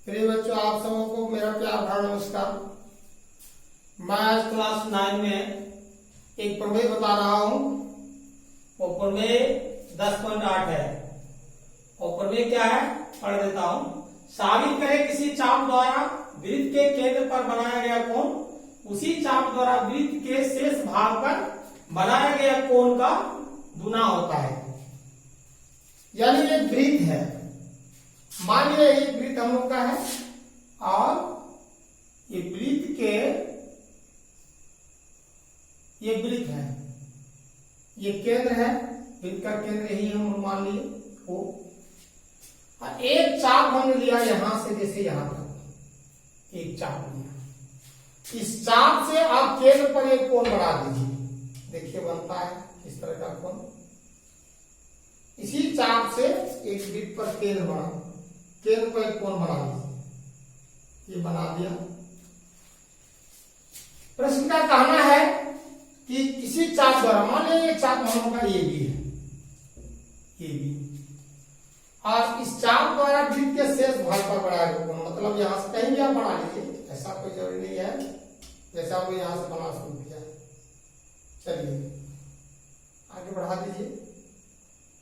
प्रिय बच्चों, आप सबों को मेरा प्यार भरा नमस्कार। मैं आज क्लास 9 में एक प्रमेय बता रहा हूं। वो प्रमेय 10.8 है। और प्रमेय क्या है पढ़ देता हूं। साबित करें किसी चाप द्वारा वृत्त के केंद्र पर बनाया गया कोण उसी चाप द्वारा वृत्त के शेष भाग पर बनाया गया कोण का गुना होता है। यानी ये वृत्त है। मान लिया ये वृत्त हम लोग का है और ये वृत्त है, ये केंद्र है, वृत्त का केंद्र यही हम मान लिए हो। और एक चाप हमने लिया यहां से जैसे यहां तक एक चाप लिया। इस चाप से आप केंद्र पर एक कोण बढ़ा दीजिए। देखिए बनता है इस तरह का कोण। इसी चाप से एक वृत्त पर केंद्र पर एक कोण बना लीजिए। ये बना दिया। प्रश्न का कहना है कि किसी चाप द्वारा, मान लीजिए ये चाप हम लोग का ये भी है, ये भी, और इस चाप द्वारा वृत्त के शेष भाग पर बढ़ाया गया कोण, मतलब यहां से कहीं भी आप बना लीजिए, ऐसा कोई जरूरी नहीं है। जैसे आपको यहां से बना शुरू किया, चलिए आगे बढ़ा दीजिए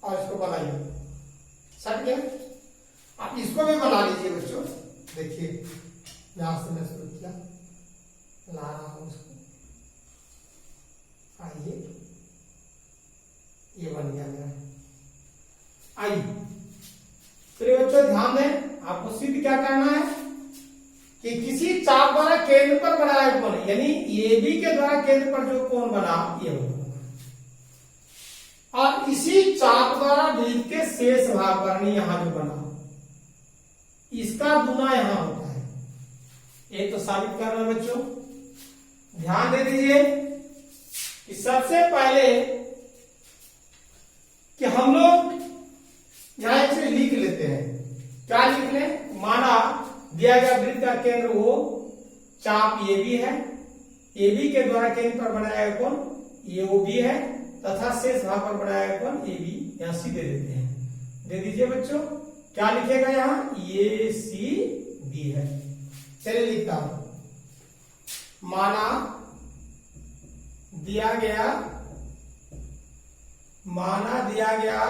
और इसको बनाइए। सट गया। आप इसको भी बना लीजिए बच्चों। देखिए यहां से मैं शुरू किया, ला रहा हूं उसको। आइए, ये बन गया मेरा। आइए फिर बच्चों ध्यान दें, आपको सिद्ध क्या करना है कि किसी चाप द्वारा केंद्र पर बनाया कोण, यानी ए बी के द्वारा केंद्र पर जो कोण बना ये होगा, और इसी चाप द्वारा वृत्त के शेष भाग पर यहां जो बना इसका गुना यहां होता है। ये तो साबित करना बच्चों। ध्यान दे दीजिए कि सबसे पहले कि हम लोग यहां एक चीज लिख लेते हैं। क्या लिख लें? माना दिया गया वृत्त का केंद्र वो चाप ए बी है, ए बी के द्वारा केंद्र पर बनाया गया कोण ये ओ बी है, तथा शेष भाग पर बनाया कोण ए बी। यहां सी दे देते हैं। दे दीजिए बच्चों। क्या लिखेगा यहां? ये सी बी है। चलिए लिखता हूं। माना दिया गया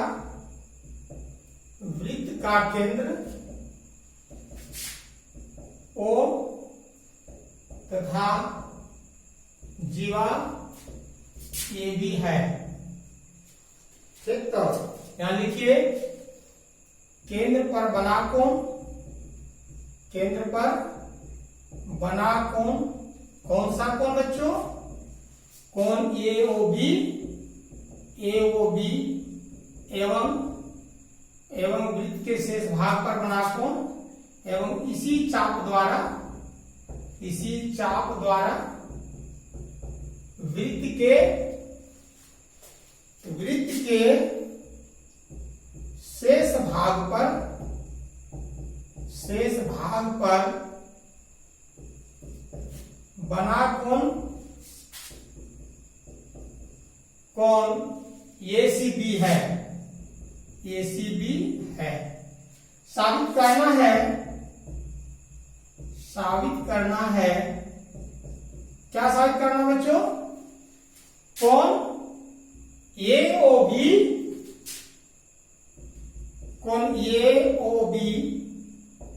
वृत्त का केंद्र ओ तथा जीवा ए बी है। ठीक, तो यहां लिखिए केंद्र पर बना कोण, केंद्र पर बना कोण, कौन सा कोण बच्चों? कोण ए ओ बी एवं वृत्त के शेष भाग पर बना कोण एवं इसी चाप द्वारा वृत्त के शेष भाग पर बना कोण एसीबी है। साबित करना है। क्या साबित करना बच्चों? कोण एओबी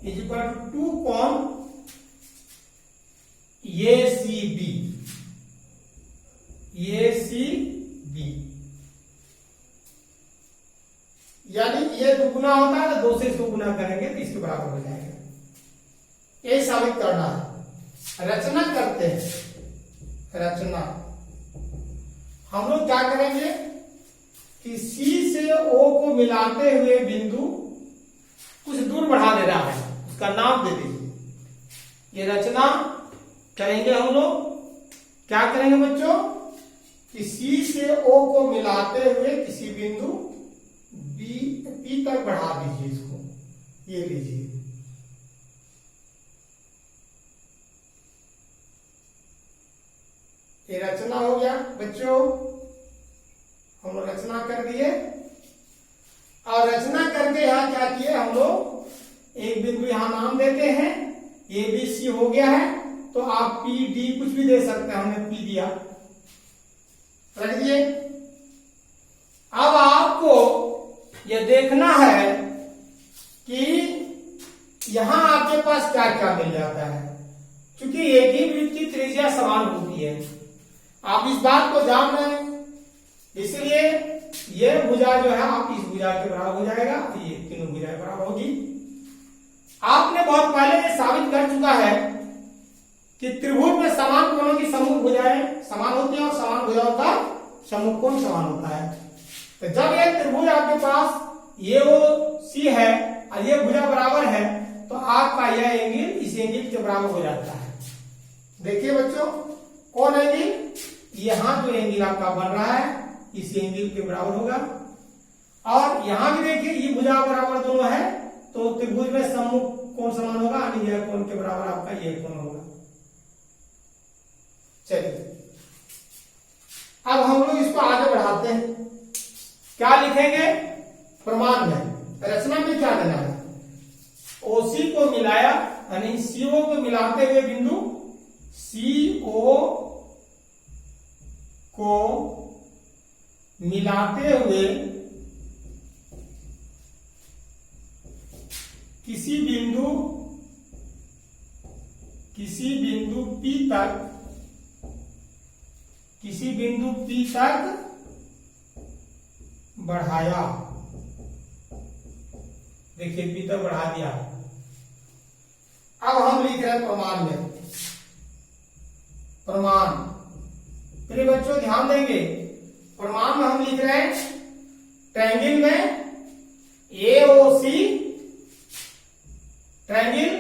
इज इक्वल टू कोण एसीबी। यानी ये दुगुना होता है तो 2 से इसको गुना करेंगे तो इसके बराबर हो जाएगा। ये साबित करना है। रचना करते हैं। रचना हम लोग क्या करेंगे कि सी से ओ को मिलाते हुए बिंदु कुछ दूर बढ़ा दे रहा है, उसका नाम दे दीजिए। ये रचना करेंगे हम लोग। क्या करेंगे बच्चों कि सी से ओ को मिलाते हुए किसी बिंदु पी तक बढ़ा दीजिए इसको। ये लीजिए, ये रचना हो गया बच्चों। हम लोग रचना कर दिए और रचना करके यहां क्या किए हम लोग एक बिंदु यहां नाम देते हैं, ए बी सी हो गया है, तो आप पी डी कुछ भी दे सकते हैं, हमने पी दिया, रख दिए। अब आपको यह देखना है कि यहां आपके पास क्या क्या मिल जाता है, क्योंकि एक ही वृत्त की त्रिज्या समान होती है, आप इस बात को जान रहे हैं, इसलिए ये भुजा जो है आप इस भुजा के बराबर हो जाएगा, ये तीनों भुजा के बराबर होगी। आपने बहुत पहले ये साबित कर चुका है कि त्रिभुज में समान कोणों की समूह भुजाएं समान होती हैं और समान भुजाओं का समूह कोण समान होता है। तो जब ये त्रिभुज आपके पास ये वो सी है और ये भुजा बराबर है, तो आपका यह एंगल इस एंगल के बराबर हो जाता है। देखिए बच्चों, कौन एंगल, यहां जो एंगल आपका बन रहा है इस एंगल के बराबर होगा, और यहां भी देखिए ये भुजा बराबर दोनों है, तो त्रिभुज में सम्मुख कोण समान होगा, यानी यह कोण के बराबर आपका यह कोण होगा। चलिए अब हम लोग इसको आगे बढ़ाते हैं, क्या लिखेंगे प्रमाण में, रचना में क्या देना है, ओसी को मिलाया, यानी सीओ को मिलाते हुए बिंदु सीओ को मिलाते हुए किसी बिंदु P तक बढ़ाया, देखिए P तक बढ़ा दिया। अब हम लिख रहे हैं प्रमाण में, प्रमाण, प्रिय बच्चों ध्यान देंगे, प्रमाण में हम लिख रहे हैं ट्रायंगल में AOC, ट्रायंगल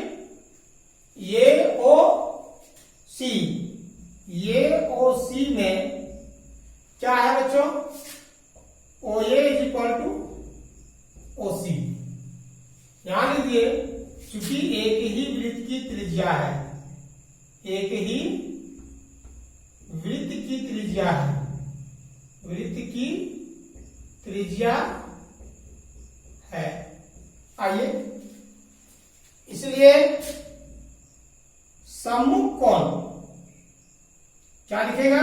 AOC में क्या है बच्चों, OA is equal to OC। यहां लीजिए, क्योंकि एक ही वृत्त की त्रिज्या है, एक ही वृत्त की त्रिज्या है, वृत्त की त्रिज्या है, आइए, इसलिए सम्मुख कोण क्या लिखेगा,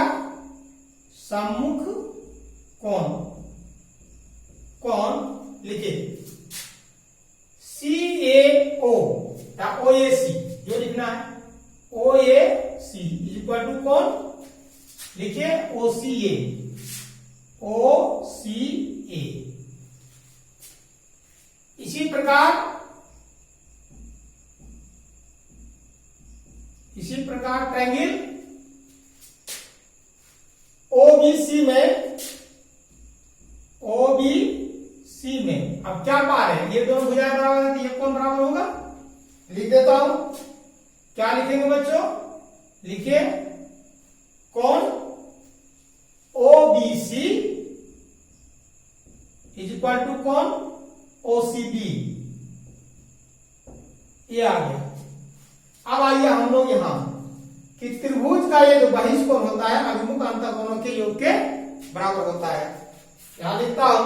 सम्मुख कोण, कोण लिखिए CAO या OAC, जो लिखना है OAC इज इक्वल टू कौन, लिखिए OCA, OCA। इसी प्रकार ट्रायंगल OBC में अब क्या पा रहे हैं, ये दोनों भुजाएं बराबर है, तो ये कौन बराबर होगा, लिख देता हूं, क्या लिखेंगे बच्चों, लिखिए कौन OBC इज इक्वल टू कौन OCB, ये आ गया। अब आइए हम लोग यहां कि त्रिभुज का ये जो बहिष्कोण होता है अभिमुख अंतःकोणों के योग के बराबर होता है। यहां लिखता हूं,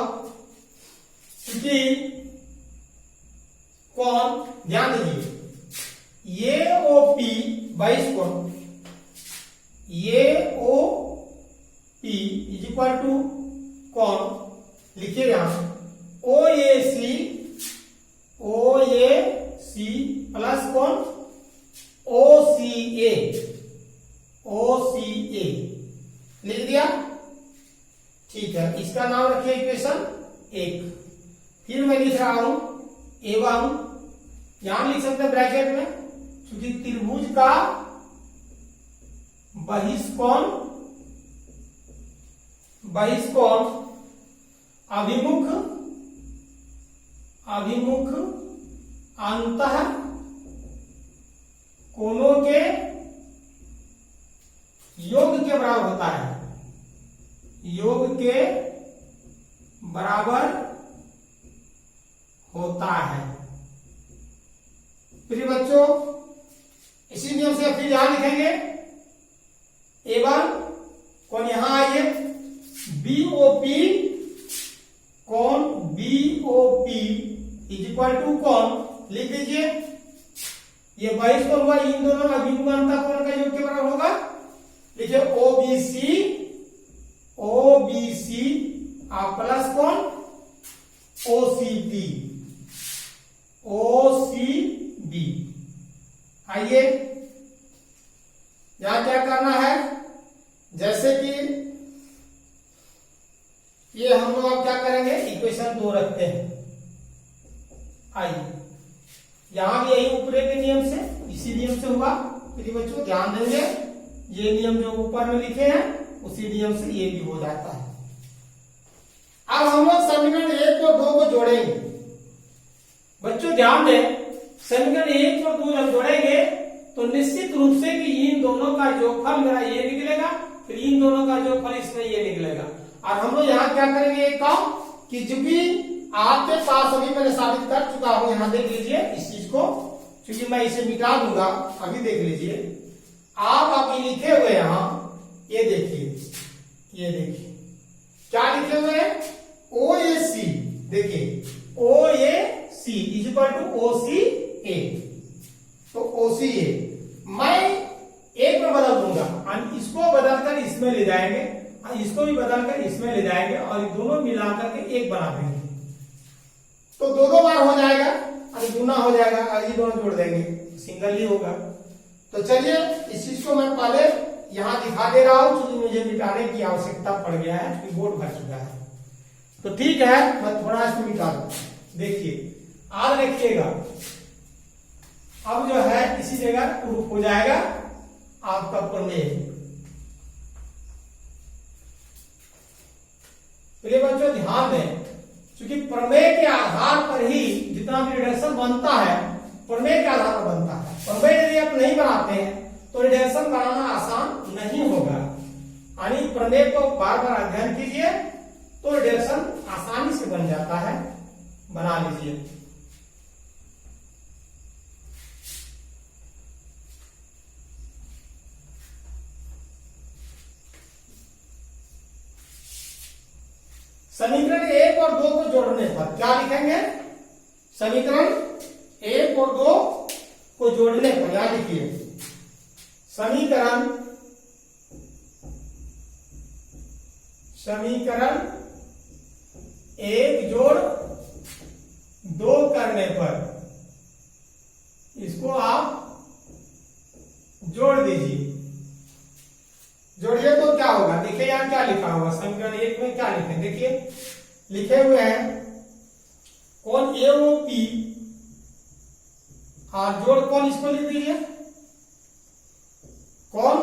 क्योंकि कौन, ध्यान दीजिए, ये OP बहिष्कोण, ये OP इज इक्वल टू कौन, लिखिए यहां OAC प्लस कौन OCA लिख दिया, ठीक है, इसका नाम रखिए इक्वेशन 1। फिर मैं लिख रहा हूं एवं, यहां लिख सकते हैं ब्रैकेट में, क्योंकि त्रिभुज का बहिष्कोण अभिमुख अंतः कोणों के योग के बराबर होता है, योग के बराबर होता है। प्रिय बच्चों, इसी नियम से फिर यहां लिखेंगे एवं कौन, यहां आइए BOP, कौन BOP इज इक्वल टू कौन, लिख दीजिए ये 22 कौन हुआ, इन दोनों अभिमुखांता कोण का योग के बराबर होगा। लिखिए ओबीसी प्लस कौन ओसीबी। आइए यहां क्या करना है, जैसे कि ये हम लोग अब क्या करेंगे, इक्वेशन 2 रखते हैं। आइए यहां भी यही ऊपरे के नियम से, इसी नियम से हुआ। फिर बच्चों ध्यान देंगे, ये नियम जो ऊपर में लिखे हैं उसी नियम से ये भी हो जाता है। अब हम लोग समीकरण 1 और 2 को जोड़ेंगे। बच्चों ध्यान दें, समीकरण 1 और 2 जब जोड़ेंगे तो निश्चित रूप से कि इन दोनों का योगफल मेरा ये निकलेगा, फिर इन दोनों का योगफल इसमें ये निकलेगा। और हम लोग यहाँ क्या करेंगे, एक काम कि जो भी आपके पास अभी मैंने साबित कर चुका हूं, यहां देख लीजिए इस चीज को, क्योंकि मैं इसे मिटा दूंगा। अभी देख लीजिए आप अभी लिखे हुए यहां, ये देखिए, ये देखिए क्या लिखे हुए हैं, OAC। देखिए OAC इक्वल टू OCA, तो OCA मैं एक में बदल दूंगा, इसको बदलकर इसमें ले जाएंगे, इसको भी बदलकर इसमें ले जाएंगे और दोनों मिलाकर के एक बना देंगे। तो दो बार हो जाएगा और गुना हो जाएगा और ये दोनों जोड़ देंगे, सिंगल ही होगा। तो चलिए इस चीज को मैं पहले यहां दिखा दे रहा हूं, क्योंकि मुझे मिटाने की आवश्यकता पड़ गया है, क्योंकि बोर्ड भर चुका है। तो ठीक है, मैं थोड़ा इसको मिटा दूं। देखिए आज रखिएगा, अब जो है इसी जगह प्रूफ हो जाएगा आपका प्रमेय। तो ये बच्चों ध्यान दें, क्योंकि प्रमेय के आधार पर ही जितना भी रिडक्शन बनता है प्रमेय के आधार पर बनता है। प्रमेय यदि आप नहीं बनाते हैं तो रिडक्शन बनाना आसान नहीं होगा। यानी प्रमेय को बार बार अध्ययन कीजिए तो रिडक्शन आसानी से बन जाता है, बना लीजिए। समीकरण 1 और 2 को जोड़ने पर क्या लिखेंगे, समीकरण 1 और 2 को जोड़ने पर यहां लिखिए, समीकरण 1 जोड़ 2 करने पर इसको आप जोड़ दीजिए। जोड़िए तो क्या होगा, देखिए यहां क्या लिखा होगा, समीकरण 1 में क्या लिखे, देखिए लिखे हुए हैं कौन AOP और जोड़ कौन, इसको लिख दीजिए कौन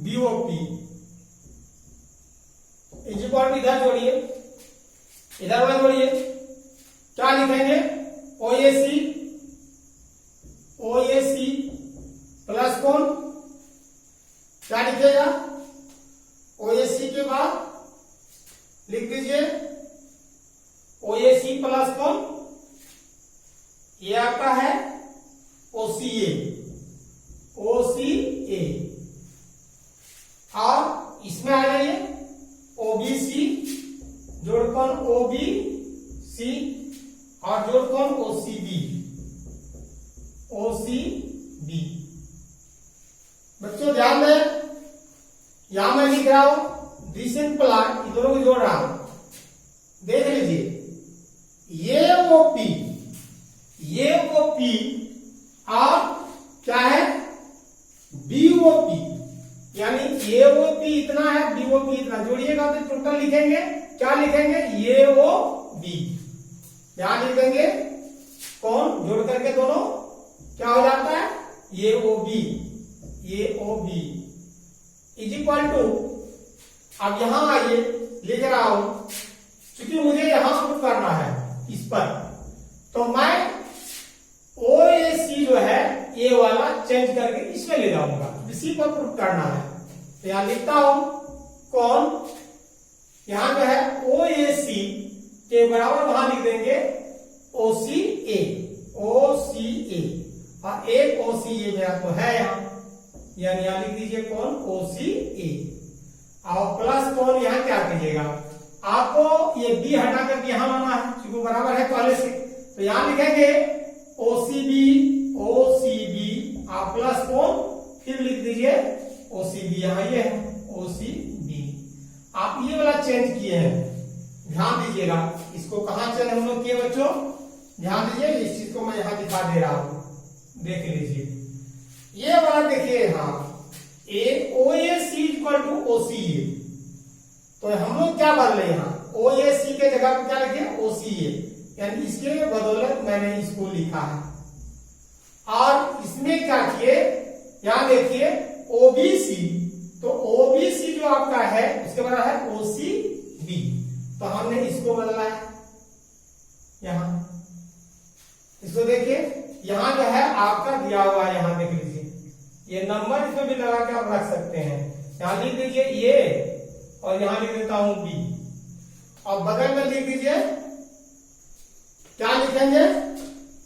BOP। इक्वल इधर जोड़िए, इधर वाला जोड़िए, क्या लिखेंगे OAC प्लस कौन, क्या लिखेगा OAC के बाद लिख दीजिए OAC प्लस कौन, ये आपका है OCA और इसमें आ जाइए OBC जोड़ कौन OBC और जोड़ कौन OCB। बच्चों ध्यान दें, यहां मैं लिख रहा हूं दिस इम्प्लाई, इन दोनों को जोड़ रहा हूं, देख लीजिए ये OP और क्या है BOP, यानी AOP इतना है BOP इतना, जोड़िएगा तो टोटल लिखेंगे, क्या लिखेंगे AOB, यहां लिखेंगे कौन, जोड़ करके दोनों क्या हो जाता है AOB इज इक्वल टू, अब यहां आइए लिख रहा हूं, क्योंकि मुझे यहां प्रूफ करना है इस पर, तो मैं OAC जो है ये वाला चेंज करके इसमें ले जाऊंगा, इसी पर प्रूफ करना है। तो यहां लिखता हूं कौन, यहां जो है OAC के बराबर वहां लिख देंगे OCA और एक OCA मेरा तो है यानी यहां लिख दीजिए कौन OCA और प्लस कौन, यहां क्या कीजिएगा, आपको ये B हटा करके यहां लाना है, क्योंकि बराबर है पहले से, तो यहां लिखेंगे OCB आप प्लस कौन, फिर लिख दीजिए OCB, यहाँ ये है OCB। आप ये वाला चेंज किए हैं, ध्यान दीजिएगा। इसको कहाँ चेंज हम लोग किए बच्चों, ध्यान दीजिए। इस चीज को मैं यहाँ दिखा दे रहा हूं, देख लीजिए। ये वाला देखिए यहाँ OAC इक्वल टू OCA, तो हम लोग क्या बदल रहे हैं यहाँ, OAC के जगह पर क्या लिखे OCA, यानी इसके बदौलत मैंने इसको लिखा है। और इसमें क्या किए, यहां देखिए OBC, तो OBC जो आपका है उसके बराबर है OCB, तो हमने इसको बदला है यहां। इसको देखिए, यहां जो है आपका दिया हुआ है, यहां देख लीजिए, ये नंबर इसमें भी लगा के आप रख सकते हैं। यहां लिख दीजिए A और यहां लिख देता हूं B, और बगल में लिख दीजिए, क्या लिखेंगे,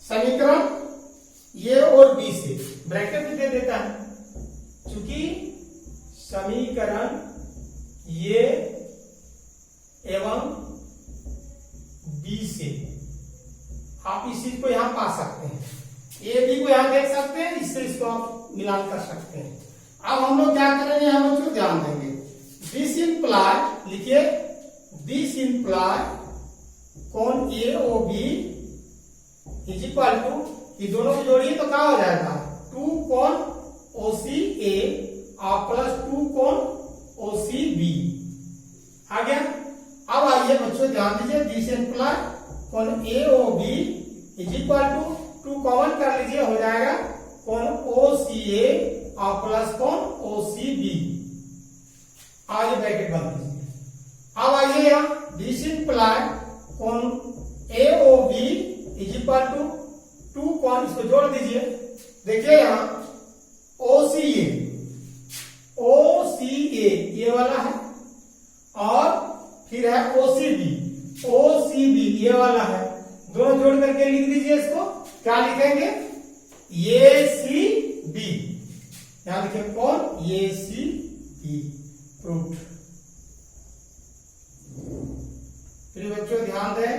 समीकरण A और B से ब्रैकेट भी दे देता है, क्योंकि समीकरण A एवं B से आप इस चीज को यहां पा सकते हैं, A B को यहां देख सकते हैं, इससे इसको आप मिलान कर सकते हैं। अब हम लोग क्या करेंगे, हम लोग ध्यान देंगे, दिस इंप्लाई लिखिए, दिस इंप्लाई कौन AOB इज इक्वल टू, ये दोनों को जोड़िए तो क्या हो जाएगा, 2 कौन OCA और प्लस 2 कौन OCB आ गया। अब आइए बच्चों ध्यान दीजिए, दिस इंप्लाई कौन AOB is equal to 2 common कर लीजिए, हो जाएगा कौन OCA और प्लस कौन OCB, आगे ब्रैकेट बंद कीजिए। अब आइए यहाँ दिस इंप्लाई कौन AOB इज इक्वल टू 2 कौन, इसको जोड़ दीजिए, देखिए यहाँ OCA ये वाला है, और फिर है OCB ये वाला है, दोनों जोड़ करके लिख दीजिए, इसको क्या लिखेंगे ACB, यहां लिखे कौन ACB प्रूफ। फिर बच्चों ध्यान दें,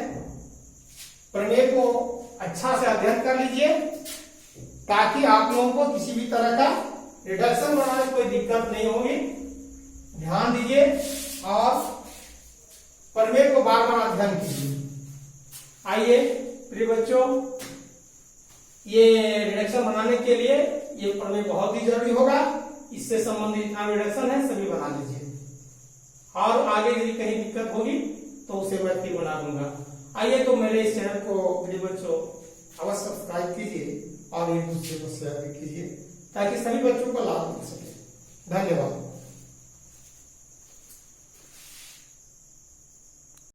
प्रमेय को अच्छा से अध्ययन कर लीजिए, ताकि आप लोगों को किसी भी तरह का रिडक्शन बनाने में कोई दिक्कत नहीं होगी। ध्यान दीजिए और प्रमेय को बार बार अध्ययन कीजिए। आइए प्रिय बच्चों, ये रिडक्शन बनाने के लिए ये प्रमेय बहुत ही जरूरी होगा, इससे संबंधित जितना रिडक्शन है सभी बना लीजिए, और आगे यदि कहीं दिक्कत होगी तो उसे मैं फिर बना दूंगा। आइए तो मेरे इस चैनल को प्रिय बच्चों अवश्य सब्सक्राइब कीजिए और एक दूसरे को शेयर कीजिए, ताकि सभी बच्चों को लाभ मिल सके। धन्यवाद।